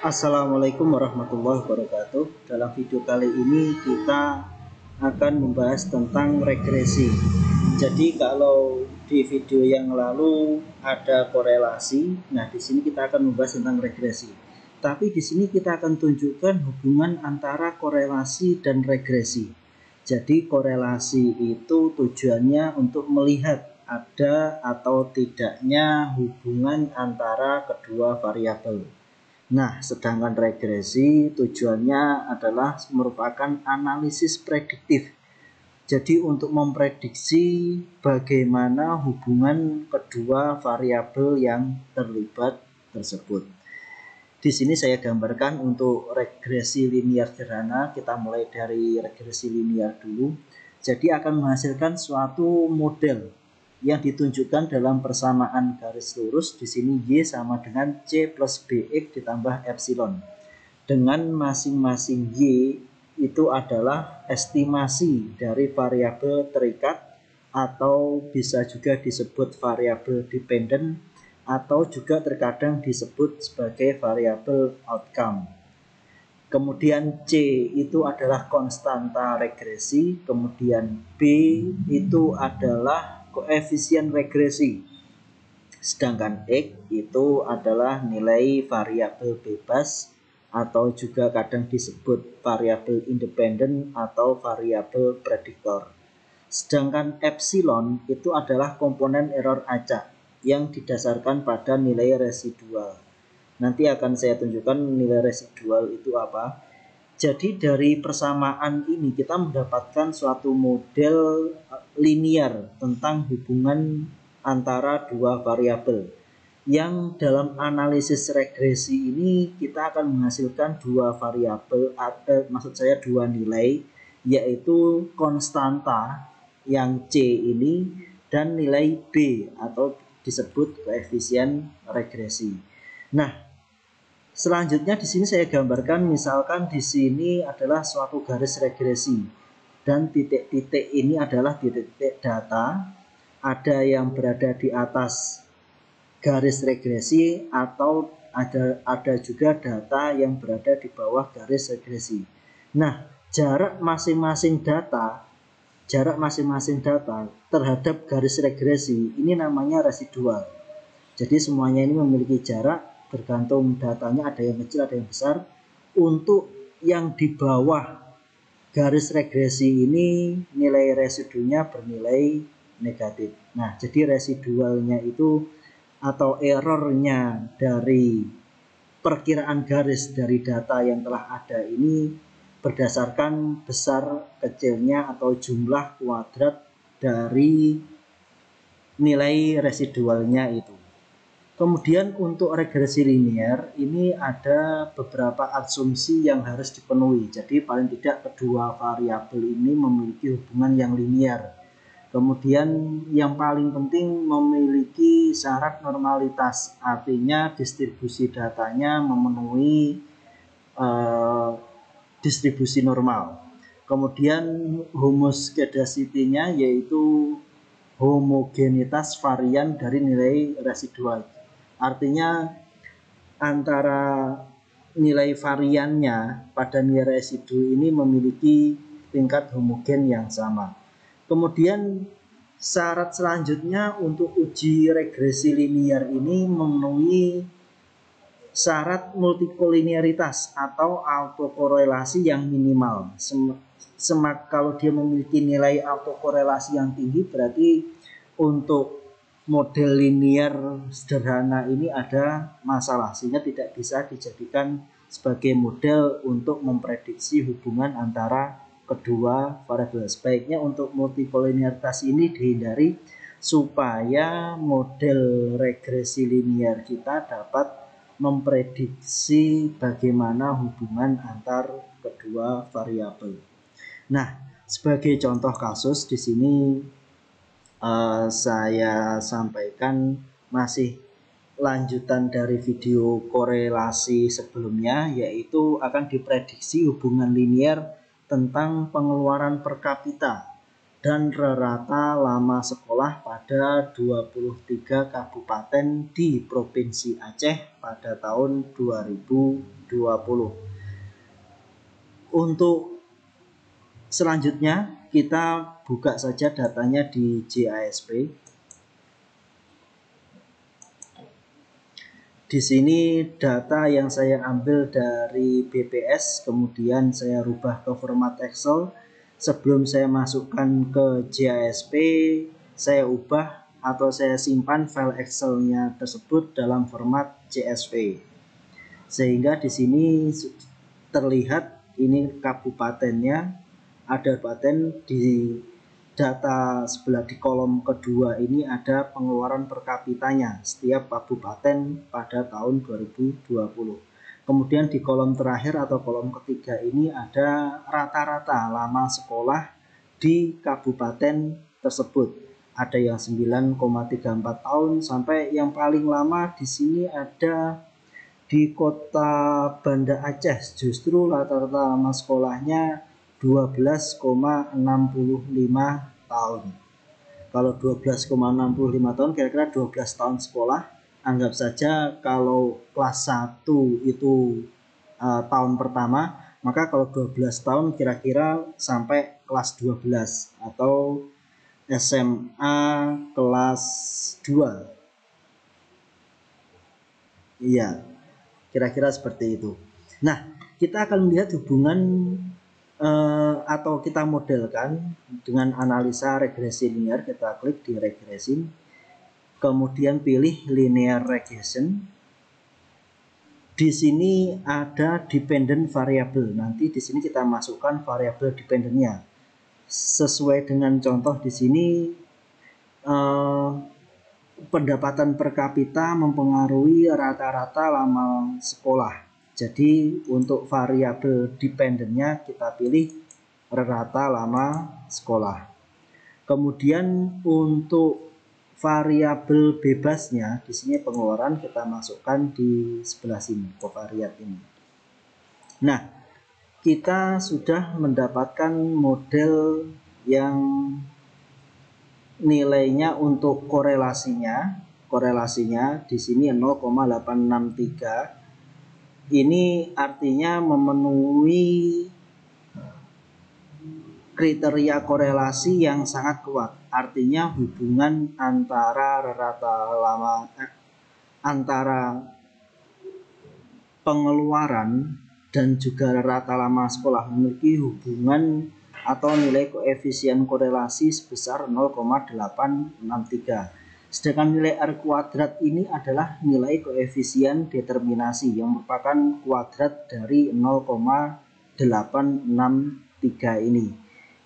Assalamualaikum warahmatullahi wabarakatuh. Dalam video kali ini kita akan membahas tentang regresi. Jadi kalau di video yang lalu ada korelasi, nah di sini kita akan membahas tentang regresi. Tapi di sini kita akan tunjukkan hubungan antara korelasi dan regresi. Jadi korelasi itu tujuannya untuk melihat ada atau tidaknya hubungan antara kedua variabel. Nah, sedangkan regresi tujuannya adalah merupakan analisis prediktif. Jadi untuk memprediksi bagaimana hubungan kedua variabel yang terlibat tersebut. Di sini saya gambarkan untuk regresi linear sederhana. Kita mulai dari regresi linear dulu. Jadi akan menghasilkan suatu model yang ditunjukkan dalam persamaan garis lurus. Di sini Y sama dengan C plus BX ditambah epsilon. Dengan masing-masing Y itu adalah estimasi dari variabel terikat atau bisa juga disebut variabel dependent atau juga terkadang disebut sebagai variabel outcome. Kemudian C itu adalah konstanta regresi, kemudian B itu adalah koefisien regresi. Sedangkan X itu adalah nilai variabel bebas atau juga kadang disebut variabel independen atau variabel prediktor. Sedangkan epsilon itu adalah komponen error acak yang didasarkan pada nilai residual. Nanti akan saya tunjukkan nilai residual itu apa. Jadi dari persamaan ini kita mendapatkan suatu model linear tentang hubungan antara dua variabel. Yang dalam analisis regresi ini kita akan menghasilkan dua variabel, dua nilai, yaitu konstanta yang C ini dan nilai B atau disebut koefisien regresi. Nah, selanjutnya di sini saya gambarkan, misalkan di sini adalah suatu garis regresi dan titik-titik ini adalah titik-titik data, ada yang berada di atas garis regresi atau ada juga data yang berada di bawah garis regresi. Nah, jarak masing-masing data terhadap garis regresi ini namanya residual. Jadi semuanya ini memiliki jarak, tergantung datanya, ada yang kecil ada yang besar. Untuk yang di bawah garis regresi ini nilai residunya bernilai negatif. Nah, jadi residualnya itu atau errornya dari perkiraan garis dari data yang telah ada ini berdasarkan besar kecilnya atau jumlah kuadrat dari nilai residualnya itu. Kemudian untuk regresi linear ini ada beberapa asumsi yang harus dipenuhi. Jadi paling tidak kedua variabel ini memiliki hubungan yang linear. Kemudian yang paling penting memiliki syarat normalitas, artinya distribusi datanya memenuhi distribusi normal. Kemudian homoskedasity-nya yaitu homogenitas varian dari nilai residual. Artinya antara nilai variannya pada nilai residu ini memiliki tingkat homogen yang sama. Kemudian syarat selanjutnya untuk uji regresi linear ini memenuhi syarat multikolinearitas atau autokorelasi yang minimal. Kalau dia memiliki nilai autokorelasi yang tinggi, berarti untuk model linear sederhana ini ada masalah, sehingga tidak bisa dijadikan sebagai model untuk memprediksi hubungan antara kedua variabel. Sebaiknya untuk multikolinearitas ini dihindari supaya model regresi linear kita dapat memprediksi bagaimana hubungan antar kedua variabel. Nah, sebagai contoh kasus di sini saya sampaikan masih lanjutan dari video korelasi sebelumnya, yaitu akan diprediksi hubungan linear tentang pengeluaran per kapita dan rata lama sekolah pada 23 kabupaten di Provinsi Aceh pada tahun 2020. Untuk selanjutnya kita buka saja datanya di JASP. Di sini data yang saya ambil dari BPS, kemudian saya rubah ke format Excel. Sebelum saya masukkan ke JASP, saya ubah atau saya simpan file Excel-nya tersebut dalam format CSV. Sehingga di sini terlihat ini kabupatennya, ada kabupaten di data sebelah di kolom kedua ini ada pengeluaran per kapitanya setiap kabupaten pada tahun 2020. Kemudian di kolom terakhir atau kolom ketiga ini ada rata-rata lama sekolah di kabupaten tersebut. Ada yang 9,34 tahun sampai yang paling lama di sini ada di kota Banda Aceh, justru rata-rata lama sekolahnya 12,65 tahun. Kalau 12,65 tahun kira-kira 12 tahun sekolah. Anggap saja kalau kelas 1 itu tahun pertama, maka kalau 12 tahun kira-kira sampai kelas 12 atau SMA kelas 2. Iya, kira-kira seperti itu. Nah, kita akan melihat hubungan atau kita modelkan dengan analisa regresi linear. Kita klik di regression, kemudian pilih linear regression. Di sini ada dependent variable. Nanti di sini kita masukkan variabel dependentnya. Sesuai dengan contoh di sini, pendapatan per kapita mempengaruhi rata-rata lama sekolah. Jadi untuk variabel dependentnya kita pilih rata lama sekolah. Kemudian untuk variabel bebasnya di sini pengeluaran kita masukkan di sebelah sini, covariat ini. Nah, kita sudah mendapatkan model yang nilainya untuk korelasinya di sini 0,863. Ini artinya memenuhi kriteria korelasi yang sangat kuat. Artinya hubungan antara antara pengeluaran dan juga rata lama sekolah memiliki hubungan atau nilai koefisien korelasi sebesar 0,863. Sedangkan nilai R kuadrat ini adalah nilai koefisien determinasi yang merupakan kuadrat dari 0,863 ini,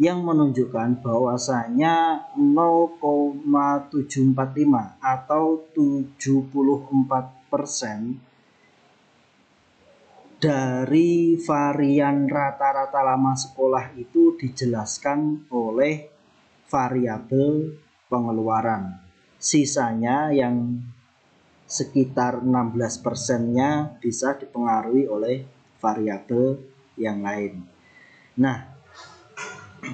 yang menunjukkan bahwasanya 0,745 atau 74% dari varian rata-rata lama sekolah itu dijelaskan oleh variabel pengeluaran. Sisanya yang sekitar 16%-nya bisa dipengaruhi oleh variabel yang lain. Nah,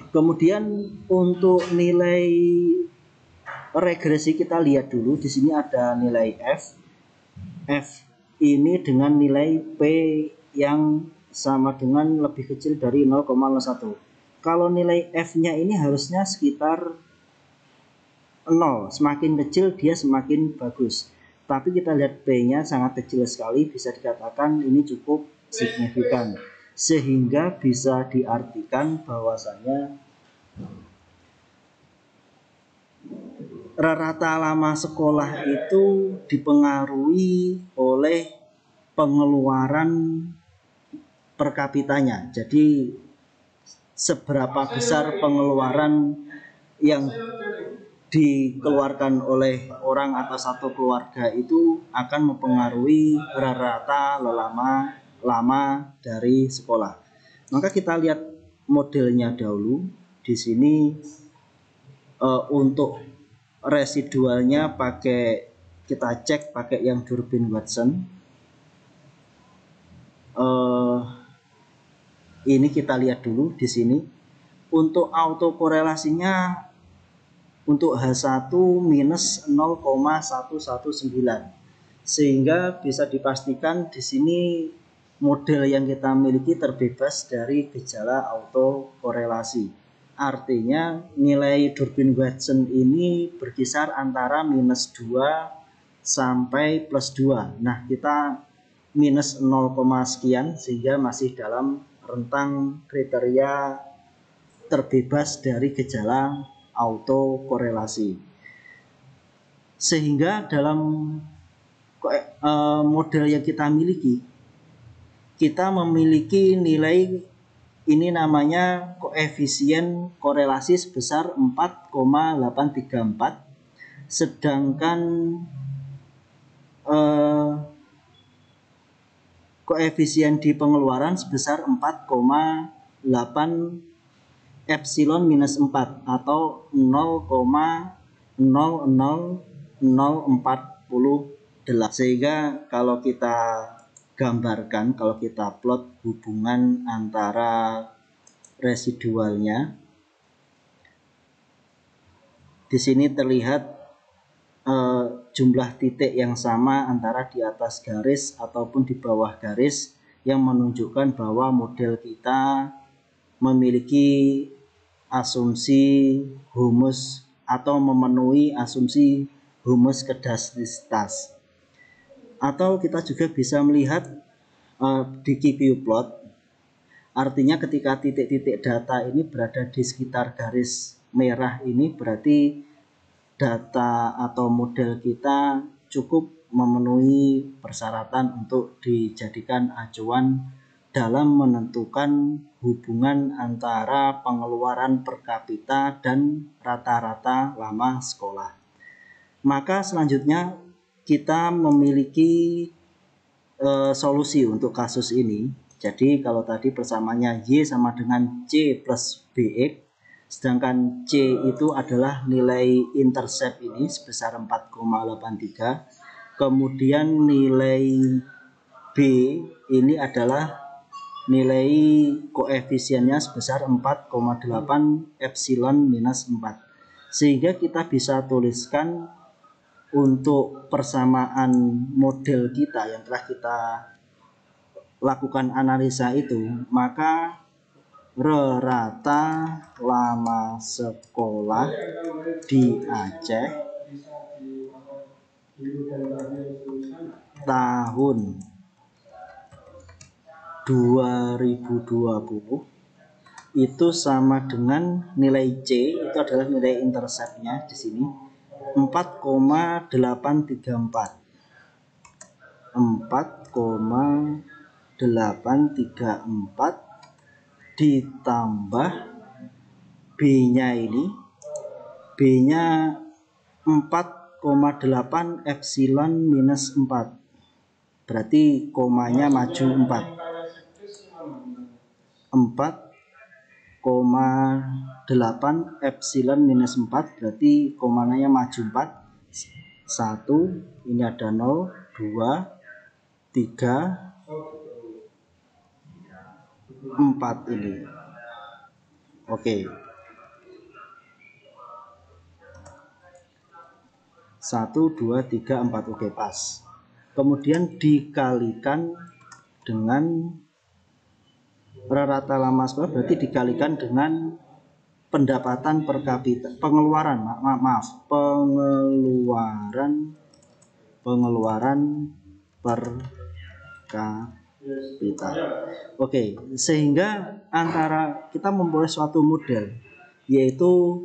kemudian untuk nilai regresi kita lihat dulu. Di sini ada nilai F. F ini dengan nilai P yang sama dengan lebih kecil dari 0,01. Kalau nilai F-nya ini harusnya sekitar 0. Semakin kecil dia semakin bagus. Tapi kita lihat P-nya sangat kecil sekali, bisa dikatakan ini cukup signifikan. Sehingga bisa diartikan bahwasanya rata lama sekolah itu dipengaruhi oleh pengeluaran per kapitanya. Jadi seberapa besar pengeluaran yang dikeluarkan oleh orang atau satu keluarga itu akan mempengaruhi rata lama dari sekolah. Maka kita lihat modelnya dahulu. Di sini untuk residualnya kita cek pakai yang Durbin Watson. Ini kita lihat dulu di sini. Untuk autokorelasinya untuk H1 minus 0,119, sehingga bisa dipastikan di sini model yang kita miliki terbebas dari gejala autokorelasi. Artinya nilai Durbin-Watson ini berkisar antara minus 2 sampai plus 2. Nah, kita minus 0, sekian, sehingga masih dalam rentang kriteria terbebas dari gejala autokorelasi. Sehingga dalam model yang kita miliki, kita memiliki nilai ini namanya koefisien korelasi sebesar 4,834, sedangkan koefisien di pengeluaran sebesar 4,8 epsilon minus 4 atau 0,00048. Sehingga kalau kita gambarkan, kalau kita plot hubungan antara residualnya, di sini terlihat jumlah titik yang sama antara di atas garis ataupun di bawah garis, yang menunjukkan bahwa model kita memiliki asumsi humus atau memenuhi asumsi humus kedastisitas. Atau kita juga bisa melihat di QQ plot, artinya ketika titik-titik data ini berada di sekitar garis merah ini, berarti data atau model kita cukup memenuhi persyaratan untuk dijadikan acuan dalam menentukan hubungan antara pengeluaran per kapita dan rata-rata lama sekolah. Maka selanjutnya kita memiliki solusi untuk kasus ini. Jadi kalau tadi persamanya Y sama dengan C plus BX, sedangkan C itu adalah nilai intercept ini sebesar 4,83. Kemudian nilai B ini adalah nilai koefisiennya sebesar 4,8 epsilon minus 4. Sehingga kita bisa tuliskan untuk persamaan model kita yang telah kita lakukan analisa itu, maka rata lama sekolah di Aceh tahun 2020 itu sama dengan nilai C, itu adalah nilai interceptnya di sini 4,834 ditambah B-nya ini, B-nya 4,8 epsilon minus 4, berarti komanya maju 4,8 epsilon minus 4, berarti komanya maju 4. 1, ini ada 0, 2, 3, 4 ini. Oke. 1, 2, 3, 4. Oke, pas. Kemudian dikalikan dengan rata lama sekolah, berarti dikalikan dengan pendapatan per kapita, pengeluaran per kapita. Oke, sehingga antara kita memperoleh suatu model, yaitu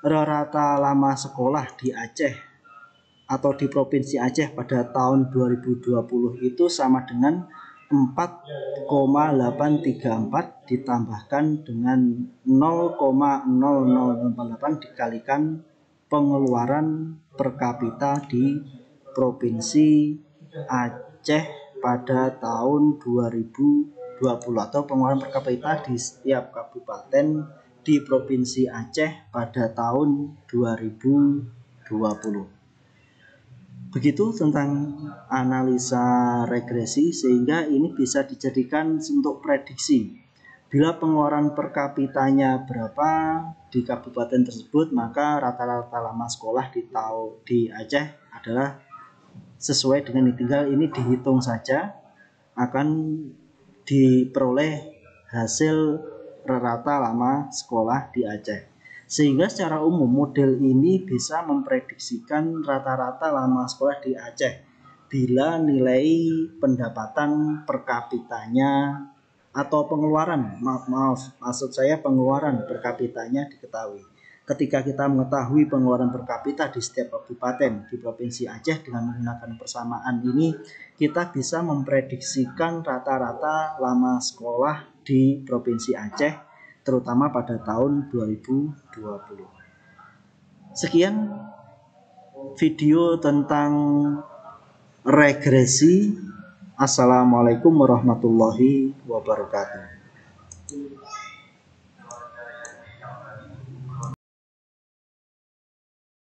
rata lama sekolah di Aceh atau di Provinsi Aceh pada tahun 2020 itu sama dengan 4,834 ditambahkan dengan 0,0048 dikalikan pengeluaran per kapita di Provinsi Aceh pada tahun 2020, atau pengeluaran per kapita di setiap kabupaten di Provinsi Aceh pada tahun 2020. Begitu tentang analisa regresi, sehingga ini bisa dijadikan untuk prediksi Bila pengeluaran per kapitanya berapa di kabupaten tersebut, maka rata-rata lama sekolah di Aceh adalah sesuai dengan tinggal ini dihitung saja, akan diperoleh hasil rata lama sekolah di Aceh. Sehingga secara umum model ini bisa memprediksikan rata-rata lama sekolah di Aceh bila nilai pendapatan per kapitanya atau pengeluaran, maksud saya pengeluaran per kapitanya diketahui. Ketika kita mengetahui pengeluaran per kapita di setiap kabupaten di Provinsi Aceh dengan menggunakan persamaan ini, kita bisa memprediksikan rata-rata lama sekolah di Provinsi Aceh, terutama pada tahun 2020. Sekian video tentang regresi. Assalamualaikum warahmatullahi wabarakatuh.